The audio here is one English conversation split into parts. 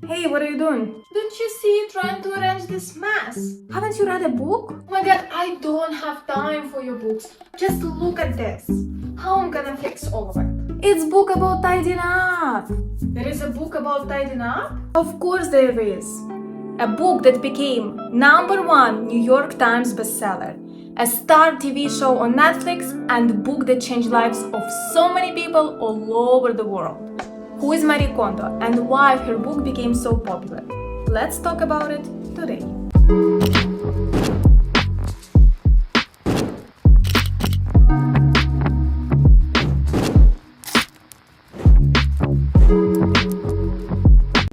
Hey, what are you doing? Don't you see trying to arrange this mess? Haven't you read a book? Oh my god, I don't have time for your books. Just look at this. How I'm gonna fix all of it? It's book about tidying up. There is a book about tidying up? Of course there is. A book that became #1 New York Times bestseller, a star TV show on Netflix, and a book that changed lives of so many people all over the world. Who is Marie Kondo and why her book became so popular? Let's talk about it today.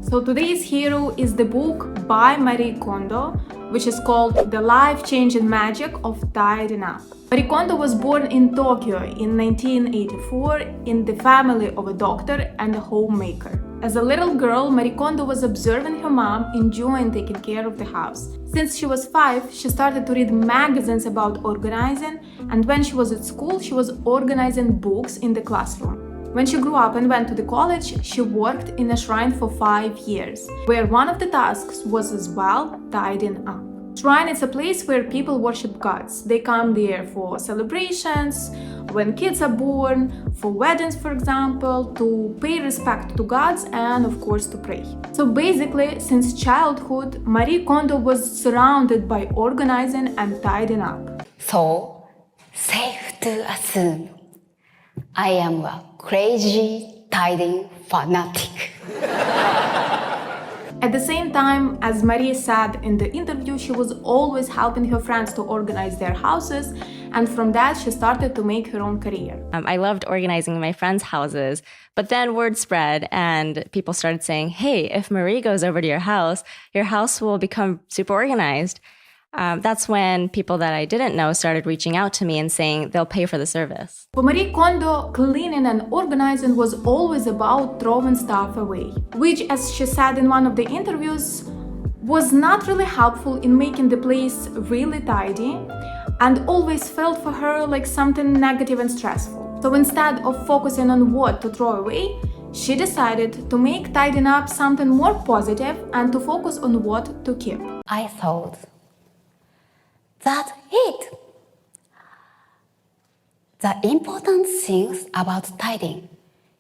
So today's hero is the book by Marie Kondo, which is called The Life-Changing Magic of Tidying Up. Marie Kondo was born in Tokyo in 1984 in the family of a doctor and a homemaker. As a little girl, Marie Kondo was observing her mom enjoying taking care of the house. Since she was 5, she started to read magazines about organizing, and when she was at school, she was organizing books in the classroom. When she grew up and went to the college, she worked in a shrine for 5 years, where one of the tasks was as well tidying up. Shrine is a place where people worship gods. They come there for celebrations, when kids are born, for weddings, for example, to pay respect to gods and, of course, to pray. So basically, since childhood, Marie Kondo was surrounded by organizing and tidying up. So, safe to assume I am a crazy tidying fanatic. At the same time, as Marie said in the interview, she was always helping her friends to organize their houses, and from that she started to make her own career. I loved organizing my friends' houses, but then word spread and people started saying, hey, if Marie goes over to your house will become super organized. That's when people that I didn't know started reaching out to me and saying they'll pay for the service. For Marie Kondo, cleaning and organizing was always about throwing stuff away, which, as she said in one of the interviews, was not really helpful in making the place really tidy and always felt for her like something negative and stressful. So instead of focusing on what to throw away, she decided to make tidying up something more positive and to focus on what to keep. I thought, that's it. The important things about tidying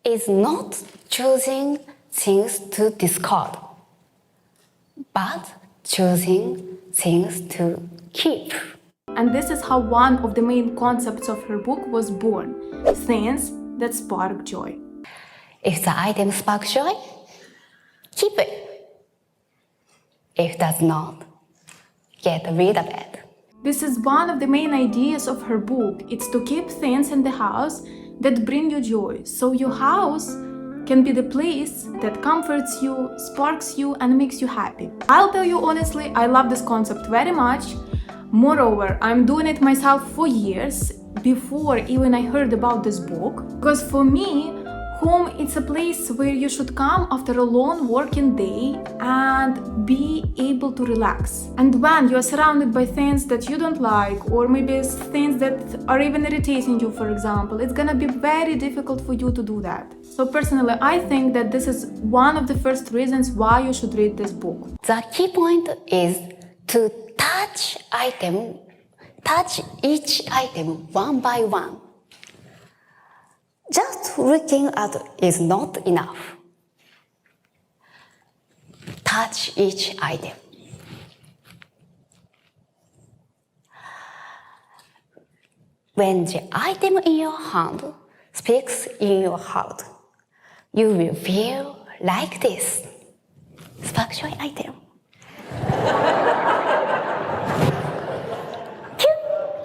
is not choosing things to discard, but choosing things to keep. And this is how one of the main concepts of her book was born: things that spark joy. If the item sparks joy, keep it. If it does not, get rid of it. This is one of the main ideas of her book. It's to keep things in the house that bring you joy, so your house can be the place that comforts you, sparks you, and makes you happy. I'll tell you honestly, I love this concept very much. Moreover, I'm doing it myself for years, before even I heard about this book, because for me, home is a place where you should come after a long working day and be able to relax. And when you are surrounded by things that you don't like, or maybe things that are even irritating you, for example, it's gonna be very difficult for you to do that. So personally, I think that this is one of the first reasons why you should read this book. The key point is to touch each item one by one. Just looking at it is not enough. Touch each item. When the item in your hand speaks in your heart, you will feel like this. Spark joy item.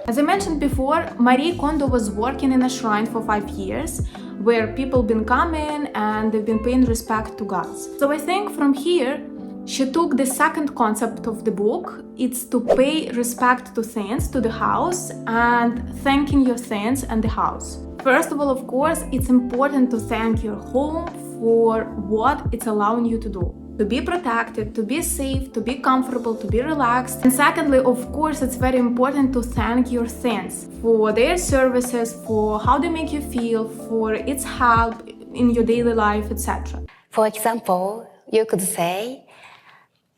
As I mentioned before, Marie Kondo was working in a shrine for 5 years, where people been coming and they've been paying respect to gods. So I think from here, she took the second concept of the book. It's to pay respect to things, to the house, and thanking your things and the house. First of all, of course, it's important to thank your home for what it's allowing you to do. To be protected, to be safe, to be comfortable, to be relaxed. And secondly, of course, it's very important to thank your things for their services, for how they make you feel, for its help in your daily life, etc. For example, you could say,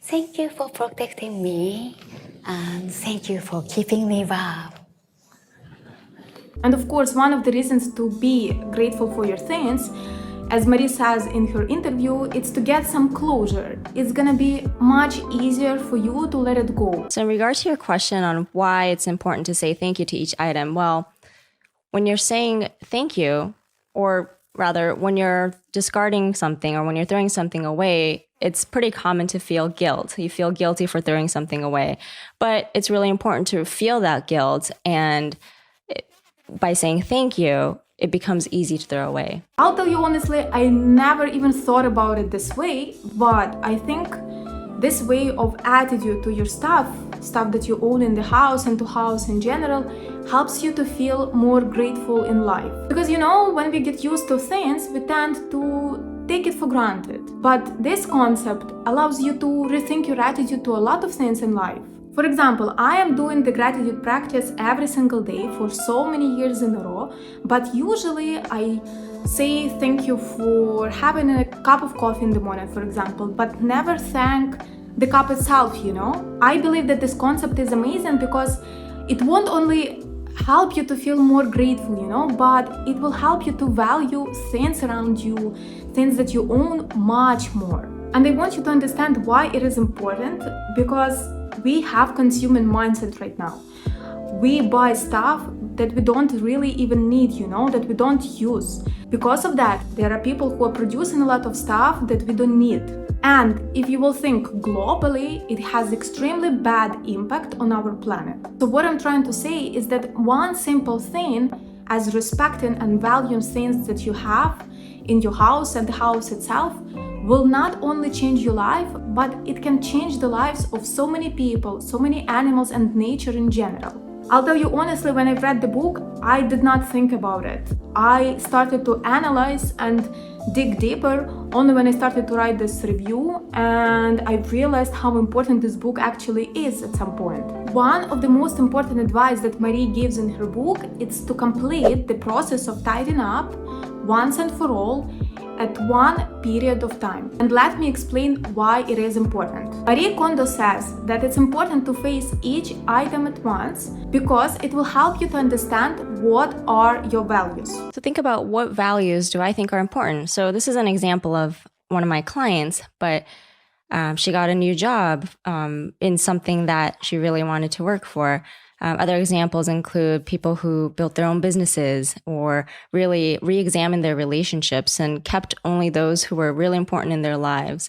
thank you for protecting me, and thank you for keeping me warm. And of course, one of the reasons to be grateful for your things, as Marie says in her interview, it's to get some closure. It's gonna be much easier for you to let it go. So in regards to your question on why it's important to say thank you to each item, well, when you're saying thank you, or rather when you're discarding something or when you're throwing something away, it's pretty common to feel guilt. You feel guilty for throwing something away. But it's really important to feel that guilt, and by saying thank you, it becomes easy to throw away. I'll tell you honestly, I never even thought about it this way, but I think this way of attitude to your stuff that you own in the house and to house in general, helps you to feel more grateful in life. Because when we get used to things, we tend to take it for granted. But this concept allows you to rethink your attitude to a lot of things in life. For example, I am doing the gratitude practice every single day for so many years in a row, but usually I say thank you for having a cup of coffee in the morning, for example, but never thank the cup itself, I believe that this concept is amazing because it won't only help you to feel more grateful, but it will help you to value things around you, things that you own much more. And I want you to understand why it is important, because we have consuming mindset right now. We buy stuff that we don't really even need, that we don't use. Because of that, there are people who are producing a lot of stuff that we don't need. And if you will think globally, it has extremely bad impact on our planet. So what I'm trying to say is that one simple thing, as respecting and valuing things that you have in your house and the house itself, will not only change your life, but it can change the lives of so many people, so many animals and nature in general. I'll tell you honestly, when I read the book, I did not think about it. I started to analyze and dig deeper only when I started to write this review, and I realized how important this book actually is at some point. One of the most important advice that Marie gives in her book is to complete the process of tidying up once and for all at one period of time. And let me explain why it is important. Marie Kondo says that it's important to face each item at once because it will help you to understand what are your values. So think about, what values do I think are important? So this is an example of one of my clients, but she got a new job in something that she really wanted to work for. Other examples include people who built their own businesses or really re-examined their relationships and kept only those who were really important in their life.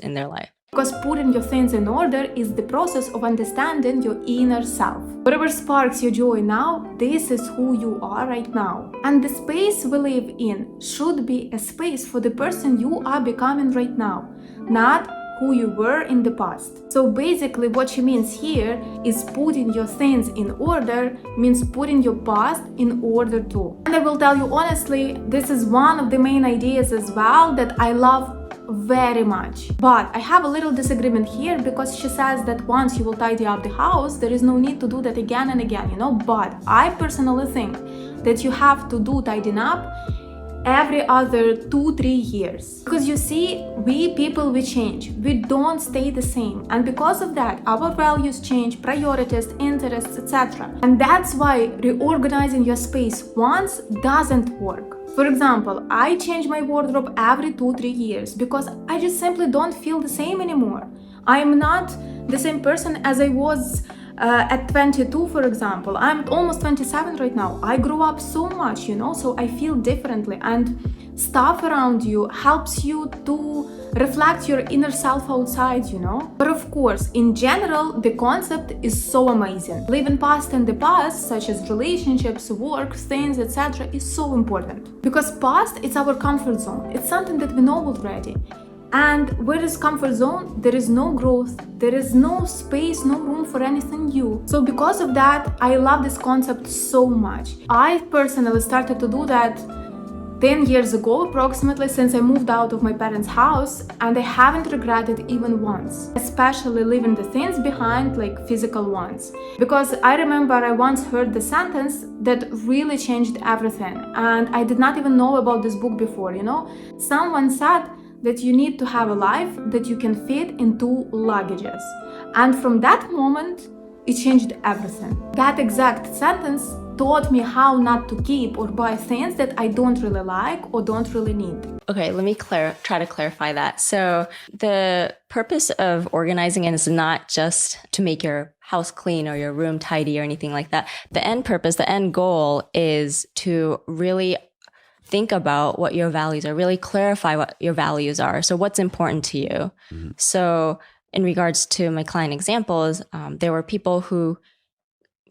Because putting your things in order is the process of understanding your inner self. Whatever sparks your joy now, this is who you are right now. And the space we live in should be a space for the person you are becoming right now, not who you were in the past. So basically what she means here is putting your things in order means putting your past in order too. And I will tell you honestly, this is one of the main ideas as well that I love very much. But I have a little disagreement here because she says that once you will tidy up the house, there is no need to do that again and again, But I personally think that you have to do tidying up every other 2-3 years. Because you see, we people, we change. We don't stay the same. And because of that, our values change, priorities, interests, etc. And that's why reorganizing your space once doesn't work. For example, I change my wardrobe every 2-3 years because I just simply don't feel the same anymore. I am not the same person as I was at 22, for example. I'm almost 27 right now. I grew up so much, so I feel differently, and stuff around you helps you to reflect your inner self outside, But of course, in general, the concept is so amazing. Living past in the past, such as relationships, work, things, etc., is so important. Because past is our comfort zone. It's something that we know already. And where is comfort zone, there is no growth, there is no space, no room for anything new. So because of that, I love this concept so much. I personally started to do that 10 years ago approximately, since I moved out of my parents' house, and I haven't regretted even once, especially leaving the things behind, like physical ones. Because I remember I once heard the sentence that really changed everything, and I did not even know about this book before, Someone said that you need to have a life that you can fit in 2 luggages. And from that moment, it changed everything. That exact sentence taught me how not to keep or buy things that I don't really like or don't really need. Okay, let me try to clarify that. So the purpose of organizing it is not just to make your house clean or your room tidy or anything like that. The end purpose, the end goal is to really think about what your values are, really clarify what your values are. So what's important to you. Mm-hmm. So in regards to my client examples, there were people who,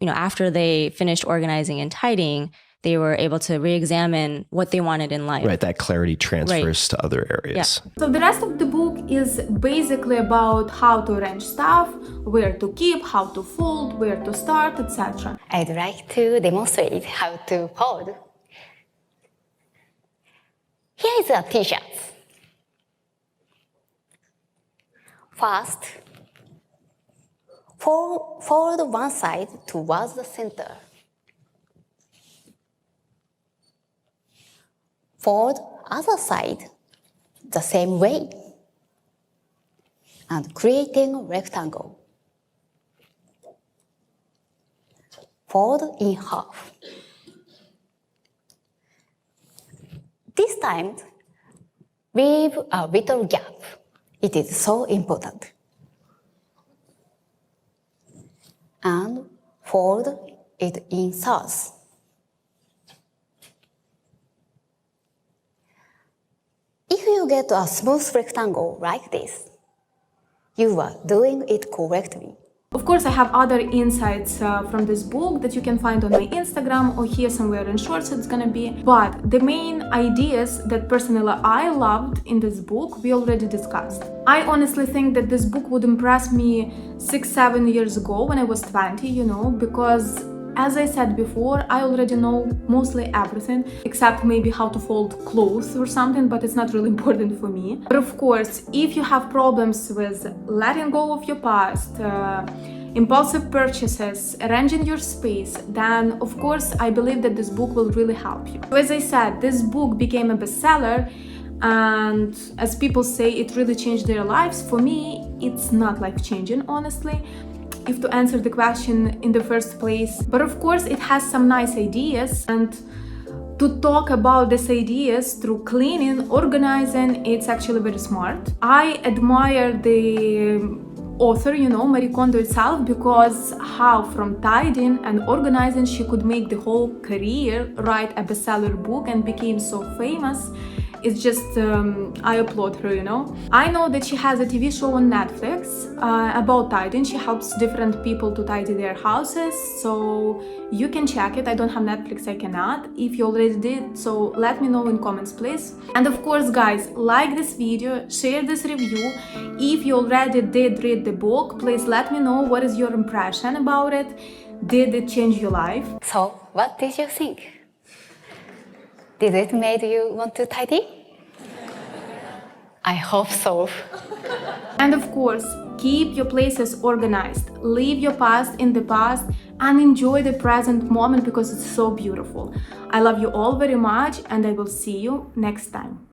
after they finished organizing and tidying, they were able to re-examine what they wanted in life. Right, that clarity transfers to other areas. Yeah. So the rest of the book is basically about how to arrange stuff, where to keep, how to fold, where to start, etc. I'd like to demonstrate how to fold. Here is a t-shirt. First, fold one side towards the center. Fold other side the same way and creating a rectangle. Fold in half. This time, leave a little gap. It is so important. And fold it in thirds. If you get a smooth rectangle like this, you are doing it correctly. Of course, I have other insights from this book that you can find on my Instagram or here somewhere in shorts it's gonna be. But the main ideas that personally I loved in this book, we already discussed. I honestly think that this book would impress me 6-7 years ago when I was 20, because as I said before, I already know mostly everything, except maybe how to fold clothes or something, but it's not really important for me. But of course, if you have problems with letting go of your past, impulsive purchases, arranging your space, then of course I believe that this book will really help you. So as I said, this book became a bestseller, and as people say, it really changed their lives. For me, it's not life-changing, honestly, if to answer the question in the first place. But of course it has some nice ideas, and to talk about these ideas through cleaning, organizing, it's actually very smart. I admire the author, Marie Kondo itself, because how from tidying and organizing she could make the whole career, write a bestseller book and became so famous. It's just, I applaud her, I know that she has a TV show on Netflix about tidying. She helps different people to tidy their houses, so you can check it. I don't have Netflix, I cannot. If you already did, so let me know in comments, please. And of course, guys, like this video, share this review. If you already did read the book, please let me know what is your impression about it. Did it change your life? So, what did you think? Did it make you want to tidy? I hope so. And of course, keep your places organized, leave your past in the past, and enjoy the present moment because it's so beautiful. I love you all very much, and I will see you next time.